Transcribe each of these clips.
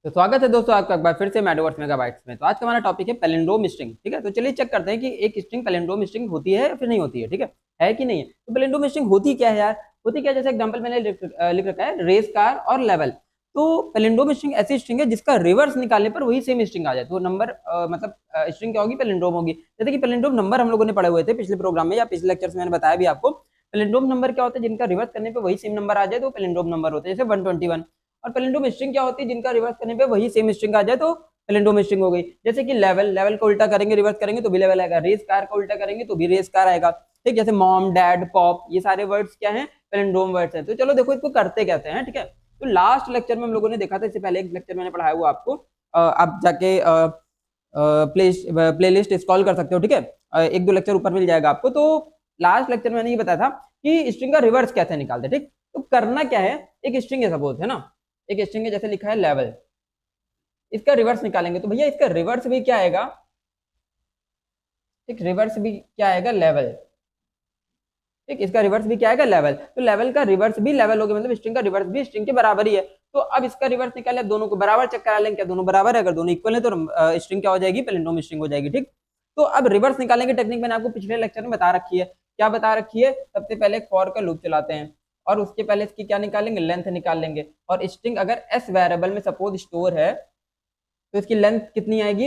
तो स्वागत है दोस्तों आपका एक बार फिर से मेटावर्स मेगाबाइट्स में। तो आज का हमारा टॉपिक है पैलिंड्रोम स्ट्रिंग। ठीक है, तो चलिए चेक करते हैं कि एक स्ट्रिंग पैलिंड्रोम स्ट्रिंग होती है या फिर नहीं होती है। ठीक है कि नहीं है। तो पैलिंड्रोम स्ट्रिंग होती क्या है यार? होती क्या है, जैसे एग्जांपल मैंने लिख रखा है रेस कार और लेवल। तो पैलिंड्रोम स्ट्रिंग ऐसी स्ट्रिंग है जिसका रिवर्स निकालने पर वही सेम स्ट्रिंग आ जाए। तो नंबर मतलब स्ट्रिंग क्या होगी? पैलिंड्रोम होगी। जैसे कि पैलिंड्रोम नंबर हम लोगों ने पढ़े हुए थे पिछले प्रोग्राम में या पिछले लेक्चर में, मैंने बताया भी आपको। पैलिंड्रोम नंबर क्या होता है? जिनका रिवर्स करने पर वही सेम नंबर आ जाए तो पैलिंड्रोम नंबर होते हैं, जैसे 121। और पैलिंड्रोम स्ट्रिंग क्या होती है? जिनका रिवर्स करने पे वही सेम स्ट्रिंग आ जाए तो पैलिंड्रोम स्ट्रिंग हो गई। जैसे कि लेवल, लेवल को उल्टा करेंगे, रिवर्स करेंगे तो भी लेवल आएगा। रेस कार को उल्टा करेंगे तो भी रेस कार आएगा। ठीक, जैसे मॉम, डैड, पॉप, ये सारे वर्ड्स क्या हैं? पैलिंड्रोम वर्ड्स हैं। तो चलो देखो इसको करते कैसे हैं। ठीक है, तो लास्ट लेक्चर में हम लोगों ने देखा था, इससे पहले एक लेक्चर मैंने पढ़ाया हुआ आपको, आप जाके प्लेलिस्ट स्क्रॉल कर सकते हो। ठीक है, एक दो लेक्चर ऊपर मिल जाएगा आपको। तो लास्ट लेक्चर में मैंने ये बताया था कि स्ट्रिंग का रिवर्स कैसे निकालते। ठीक, तो करना क्या है, एक स्ट्रिंग है सपोज, है ना, एक स्ट्रिंग है, जैसे लिखा है लेवल, इसका रिवर्स निकालेंगे तो भैया इसका रिवर्स भी क्या आएगा? एक रिवर्स भी क्या आएगा? लेवल। ठीक, इसका रिवर्स भी क्या आएगा? लेवल। तो लेवल का रिवर्स भी लेवल हो गया, मतलब स्ट्रिंग का रिवर्स भी स्ट्रिंग के बराबर ही है। तो अब इसका रिवर्स निकाले, दोनों को बराबर चेक करा लेंगे, क्या दोनों बराबर है? अगर दोनों इक्वल है तो स्ट्रिंग क्या हो जाएगी? पैलिंड्रोम स्ट्रिंग हो जाएगी। ठीक, तो अब रिवर्स निकालने की टेक्निक मैंने आपको पिछले लेक्चर में बता रखी है। क्या बता रखी है? सबसे पहले फॉर का लूप चलाते हैं और उसके पहले इसकी क्या निकालेंगे? लेंथ निकाल लेंगे। और स्ट्रिंग अगर एस वेरिएबल में सपोज स्टोर है तो इसकी लेंथ कितनी आएगी?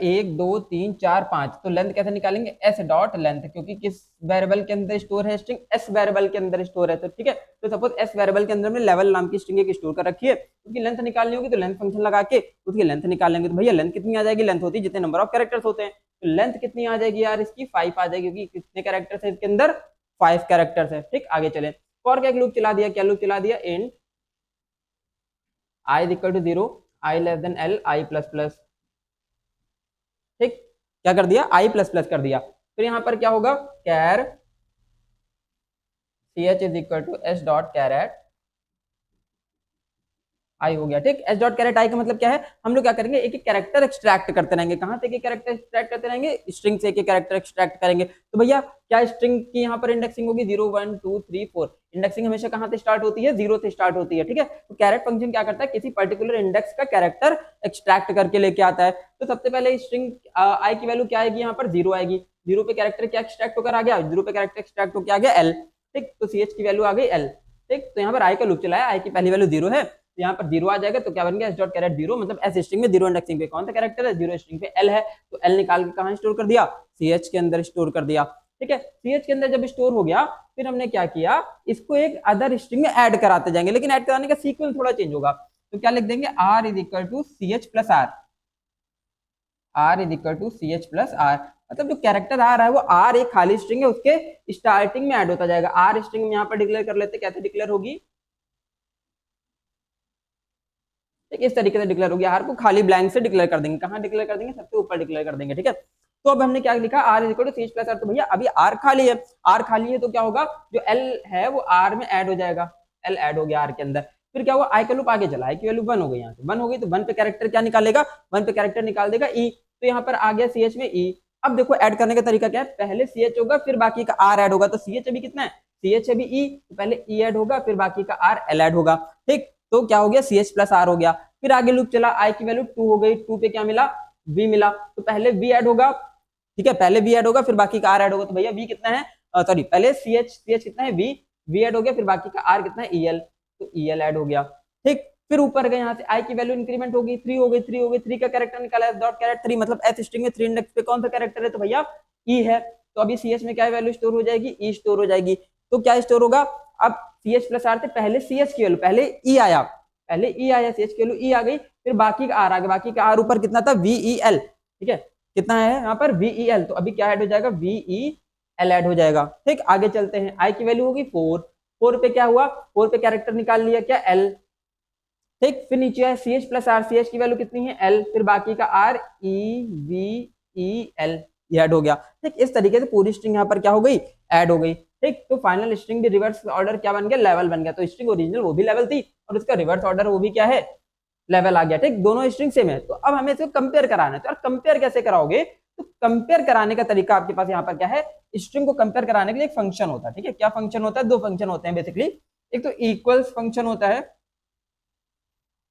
1 2 3 4 5। तो लेंथ कैसे निकालेंगे? एस डॉट लेंथ, क्योंकि किस वेरिएबल के अंदर स्टोर है स्ट्रिंग? एस वेरिएबल के अंदर स्टोर है। तो ठीक है, तो सपोज एस वेरिएबल के अंदर में लेवल नाम की स्ट्रिंग एक स्टोर कर रखी है, उसकी लेंथ निकालनी होगी तो लेंथ फंक्शन लगा के उसकी लेंथ निकाल लेंगे। तो भैया लेंथ कितनी आ जाएगी? लेंथ होती है जितने नंबर ऑफ कैरेक्टर्स होते हैं। तो लेंथ कितनी आ जाएगी यार? इसकी 5 आ जाएगी, क्योंकि कितने कैरेक्टर्स है इसके अंदर? 5 कैरेक्टर्स है। ठीक, आगे चले। फॉर का एक लूप चला दिया। क्या लूप चला दिया? Int i equal to 0, i less than l, i plus plus. ठीक, क्या कर दिया? आई प्लस प्लस कर दिया। फिर यहां पर क्या होगा? कैर C H is equal to S dot caret I हो गया। ठीक, एस डॉट कैरेट आई का मतलब क्या है? हम लोग क्या करेंगे? एक एक कैरेक्टर एक्सट्रैक्ट करते रहेंगे। कहां से एक एक कैरेक्टर एक्सट्रैक्ट करते रहेंगे? स्ट्रिंग से एक एक कैरेक्टर एक्सट्रैक्ट करेंगे। तो भैया क्या स्ट्रिंग की यहाँ पर इंडेक्सिंग होगी? 0 1 2 3 4। इंडेक्सिंग हमेशा कहां से स्टार्ट होती है? 0 से स्टार्ट होती है। ठीक है, तो कैरेट फंक्शन क्या करता है? किसी पर्टिकुलर इंडेक्स का कैरेक्टर एक्सट्रैक्ट करके लेके आता है। तो सबसे पहले स्ट्रिंग आई की वैल्यू क्या आएगी? यहाँ पर 0 आएगी। 0 पे कैरेक्टर क्या एक्सट्रैक्ट होकर आ गया? 0 पे कैरेक्टर एक्सट्रैक्ट होकर आ गया एल। ठीक, तो सी एच की वैल्यू आ गई एल। ठीक, तो यहाँ पर आई का लूप चलाया, आई की पहली वैल्यू 0 है तो यहाँ पर 0 आ जाएगा। तो क्या बन गया? एस डॉट कैरेट 0, मतलब एस स्ट्रिंग में 0 इंडेक्सिंग पे कौन सा कैरेक्टर है? 0 स्ट्रिंग पे एल है। तो एल निकाल के कहाँ स्टोर कर दिया? सी एच के अंदर स्टोर कर दिया। ठीक है, सी एच के अंदर जब स्टोर हो गया फिर हमने क्या किया? इसको एक अदर स्ट्रिंग में ऐड कराते जाएंगे, लेकिन ऐड कराने का सीक्वेंस थोड़ा चेंज होगा। तो क्या लिख देंगे? R is equal to c h plus r. R is equal to c h plus r, मतलब जो कैरेक्टर आ रहा है वो आर एक खाली स्ट्रिंग है, उसके स्टार्टिंग में ऐड होता जाएगा। आर स्ट्रिंग में यहाँ पर डिक्लेयर कर लेते, कैसे डिक्लेयर होगी? ठीक, इस तरीके से डिक्लेयर होगी। आर को खाली ब्लैंक से डिक्लेयर कर देंगे। कहाँ डिक्लेयर कर देंगे? सबसे ऊपर डिक्लेयर कर देंगे। ठीक है, तो अब हमने क्या लिखा? R equal to c h plus r. तो भैया अभी आर खाली है, आर खाली है तो क्या होगा? जो एल है वो आर में ऐड हो जाएगा। एल ऐड हो गया आर के अंदर। फिर क्या हुआ? आई का लूप आगे चला, आई की वैल्यू 1 हो गई। यहाँ से 1 हो गई तो 1 पे कैरेक्टर क्या निकालेगा? 1 पे कैरेक्टर निकाल देगा ई। तो यहाँ पर आ गया सी एच में ई। अब देखो ऐड करने का तरीका क्या है? पहले सी एच होगा फिर बाकी का आर ऐड होगा। तो सी एच अभी कितना है? सी एच अभी ई, तो पहले ई ऐड होगा फिर बाकी का आर एल ऐड होगा। ठीक, तो क्या हो गया? सी एच प्लस आर हो गया। फिर आगे लूप चला, आई की वैल्यू 2 हो गई, 2 पे क्या मिला? वी मिला। तो पहले वी ऐड होगा। ठीक है, पहले वी ऐड होगा फिर बाकी का आर ऐड होगा। तो भैया वी कितना है? सॉरी, पहले सी एच कितना है? वी ऐड हो गया फिर बाकी का आर कितना है? E L. तो ई एल ऐड हो गया। ठीक, फिर ऊपर गए, यहाँ से आई की वैल्यू इंक्रीमेंट होगी, 3 हो गई, 3 हो गई, 3 का कैरेक्टर निकाला है डॉट कैरेट 3, मतलब एस स्ट्रिंग में 3 इंडेक्स पे कौन सा कैरेक्टर है? तो भैया ई है। तो अभी सी एच में क्या वैल्यू स्टोर हो जाएगी? ई स्टोर हो जाएगी। तो क्या स्टोर होगा? अब सी एच प्लस आर से पहले सी एच की वैल्यू, पहले ई आया, पहले ई आया, सी एच की वैल्यू ई आ गई, फिर बाकी का आर आ गया। बाकी का आर ऊपर कितना था? We e L. ठीक है, कितना है यहाँ पर? We e L. तो अभी क्या ऐड हो जाएगा? वी ई एल ऐड हो जाएगा। ठीक, आगे चलते हैं, आई की वैल्यू होगी 4। 4 पे क्या हुआ? 4 पे कैरेक्टर निकाल लिया, क्या? एल। ठीक, फिर नीचे है c h plus r, c h की वैल्यू कितनी है? एल, फिर बाकी का r e v e l, ये ऐड हो गया। ठीक, इस तरीके से पूरी स्ट्रिंग यहाँ पर क्या हो गई? ऐड हो गई। ठीक, तो फाइनल स्ट्रिंग भी रिवर्स ऑर्डर क्या बन गया? लेवल बन गया। तो स्ट्रिंग ओरिजिनल वो भी लेवल थी और उसका रिवर्स ऑर्डर वो भी क्या है? लेवल आ गया। ठीक, दोनों स्ट्रिंग सेम है। तो अब हमें इसको कंपेयर कराना है। तो यार कंपेयर कैसे कराओगे? तो कंपेयर कराने का तरीका आपके पास यहाँ पर क्या है? स्ट्रिंग को कंपेयर कराने के लिए एक फंक्शन होता है। ठीक है, क्या फंक्शन होता है? 2 फंक्शन होते हैं बेसिकली। एक तो इक्वल्स फंक्शन होता है,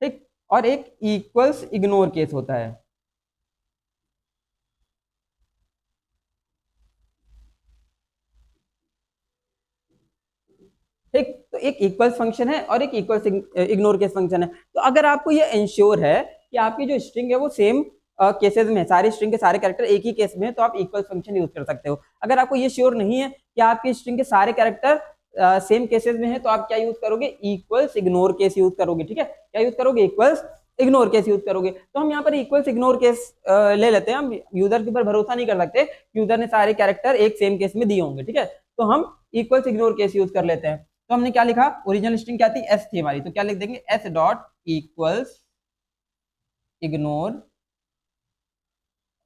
ठीक, और एक इक्वल्स इग्नोर केस होता है। ठीक, तो एक इक्वल्स फंक्शन है और एक इक्वल्स इग्नोर केस फंक्शन है। तो अगर आपको ये इंश्योर है कि आपकी जो स्ट्रिंग है वो सेम केसेस में, सारी स्ट्रिंग के सारे कैरेक्टर एक ही केस में है, तो आप इक्वल्स फंक्शन यूज कर सकते हो। अगर आपको ये श्योर नहीं है कि आपकी स्ट्रिंग के सारे कैरेक्टर सेम केसेस में है, तो आप क्या यूज करोगे, इक्वल्स इग्नोर केस यूज करोगे। ठीक है, क्या यूज करोगे, इक्वल्स इग्नोर केस यूज करोगे। तो हम यहाँ पर इक्वल्स इग्नोर केस ले लेते हैं। हम यूजर के ऊपर भरोसा नहीं कर सकते, यूजर ने सारे कैरेक्टर एक सेम केस में दिए होंगे। ठीक है, तो हम इक्वल्स इग्नोर केस यूज कर लेते हैं। तो हमने क्या लिखा, ओरिजिनल स्ट्रिंग क्या थी, एस थी हमारी, तो क्या लिख देंगे, एस डॉट इक्वल्स इग्नोर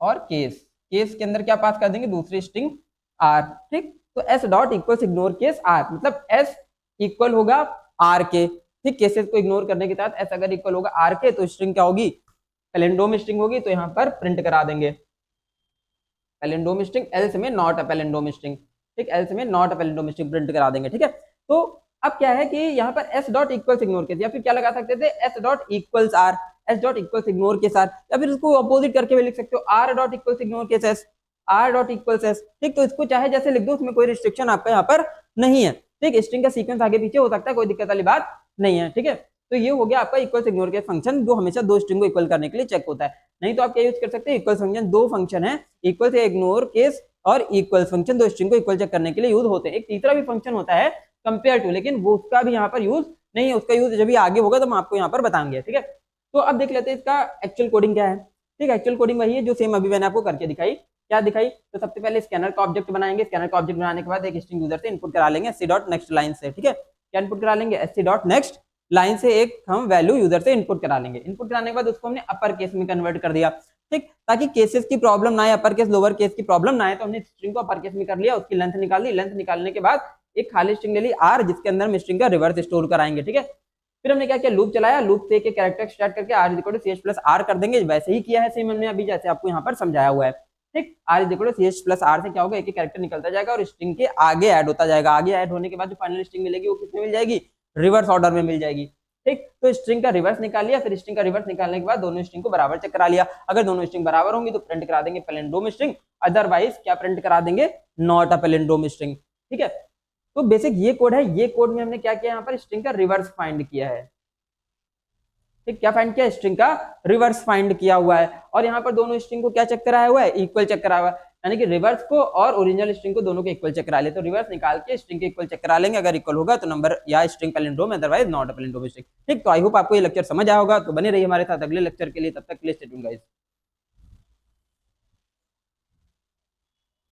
और केस, केस के अंदर क्या पास कर देंगे, दूसरी स्ट्रिंग आर। ठीक, तो s dot equals ignore case r, मतलब एस इक्वल होगा आर के। ठीक, केसेस को इग्नोर करने के साथ एस अगर इक्वल होगा आर के, तो स्ट्रिंग क्या होगी, पैलिंड्रोम स्ट्रिंग होगी। तो यहाँ पर प्रिंट करा देंगे पैलिंड्रोम स्ट्रिंग, एल्स में नॉट अ पैलिंड्रोम स्ट्रिंग। ठीक, एल्स में not a palindrome string print करा देंगे। ठीक है, तो अब क्या है कि यहाँ पर s dot equals ignore case, या फिर क्या लगा सकते थे, s dot equals r, s dot equals ignore case r, या फिर इसको अपोजिट करके भी लिख सकते हो, r dot equals ignore case s, r dot equals s. ठीक, तो इसको चाहे जैसे लिख दो, उसमें कोई रिस्ट्रिक्शन आपका यहाँ पर नहीं है। ठीक, स्ट्रिंग का सीक्वेंस आगे पीछे हो सकता है, कोई दिक्कत वाली बात नहीं है। ठीक है, तो ये हो गया आपका इक्वल्स इग्नोर केस फंक्शन, जो हमेशा दो स्ट्रिंग को इक्वल करने के लिए चेक होता है। नहीं तो आप क्या यूज कर सकते हैं, इक्वल फंक्शन, दो फंक्शन है, इक्वल से इग्नोर केस और इक्वल फंक्शन, दो स्ट्रिंग को इक्वल चेक करने के लिए यूज होते हैं। एक तीसरा भी फंक्शन होता है कंपेयर टू, लेकिन वो उसका भी यहाँ पर यूज नहीं है, उसका यूज जब भी आगे होगा तो हम आपको यहाँ पर बताएंगे। ठीक है, तो अब देख लेते हैं इसका एक्चुअल कोडिंग क्या है। ठीक है, एक्चुअल कोडिंग वही है जो सेम अभी मैंने आपको करके दिखाई। क्या दिखाई, तो सबसे पहले स्कैनर का ऑब्जेक्ट बनाएंगे। स्कैनर का ऑब्जेक्ट बनाने के बाद एक स्ट्रिंग यूजर से इनपुट करा लेंगे सी डॉट नेक्स्ट लाइन से। ठीक है, क्या इनपुट करा लेंगे, s c dot next line से एक हम वैल्यू यूजर से इनपुट करा लेंगे। इनपुट कराने के बाद उसको हमने अपर केस में कन्वर्ट कर दिया। ठीक, ताकि केसेस की प्रॉब्लम ना आए, अपर केस लोअर केस की प्रॉब्लम ना आए, तो हमने स्ट्रिंग को अपर केस में कर लिया, उसकी लेंथ निकाल ली। लेंथ निकालने के बाद एक खाली स्ट्रिंग ले ली आर, जिसके अंदर हम स्ट्रिंग का रिवर्स स्टोर कराएंगे। ठीक है, फिर हमने क्या किया, लूप चलाया, लूप से एक कैरेक्टर स्टार्ट करके r is equal to c h plus r कर देंगे। वैसे ही किया है सेम हमने अभी, जैसे आपको यहाँ पर समझाया हुआ है। ठीक, r is equal to c h plus r से क्या होगा, एक कैरेक्टर निकलता जाएगा और स्ट्रिंग के आगे ऐड होता जाएगा। आगे ऐड होने के बाद जो फाइनल स्ट्रिंग मिलेगी वो किसमें मिल जाएगी, रिवर्स ऑर्डर में मिल जाएगी। ठीक, तो स्ट्रिंग का रिवर्स निकाल लिया, फिर स्ट्रिंग का रिवर्स निकालने के बाद दोनों स्ट्रिंग को बराबर चेक करा लिया। अगर दोनों स्ट्रिंग बराबर होंगी तो प्रिंट करा देंगे पैलिंड्रोम स्ट्रिंग, अदरवाइज क्या प्रिंट करा देंगे, नॉट अ पैलिंड्रोम स्ट्रिंग। ठीक है, तो बेसिक ये कोड है। ये कोड में हमने क्या किया, यहाँ पर स्ट्रिंग का रिवर्स फाइंड किया है। ठीक, क्या फाइंड किया, स्ट्रिंग का रिवर्स फाइंड किया हुआ है। और यहाँ पर दोनों स्ट्रिंग को क्या चेक कराया हुआ है, इक्वल चेक कराया हुआ है, यानी कि रिवर्स को और ओरिजिनल स्ट्रिंग को दोनों के इक्वल चेक करा ले। तो रिवर्स निकाल के स्ट्रिंग के इक्वल चेक करा लेंगे, अगर इक्वल होगा तो नंबर या string palindrome, otherwise not a palindrome string. ठीक, तो आई होप आपको ये लेक्चर समझ आया होगा। तो बने रहिए हमारे साथ अगले लेक्चर के लिए, तब तक के लिए स्टे ट्यून्ड गाइस।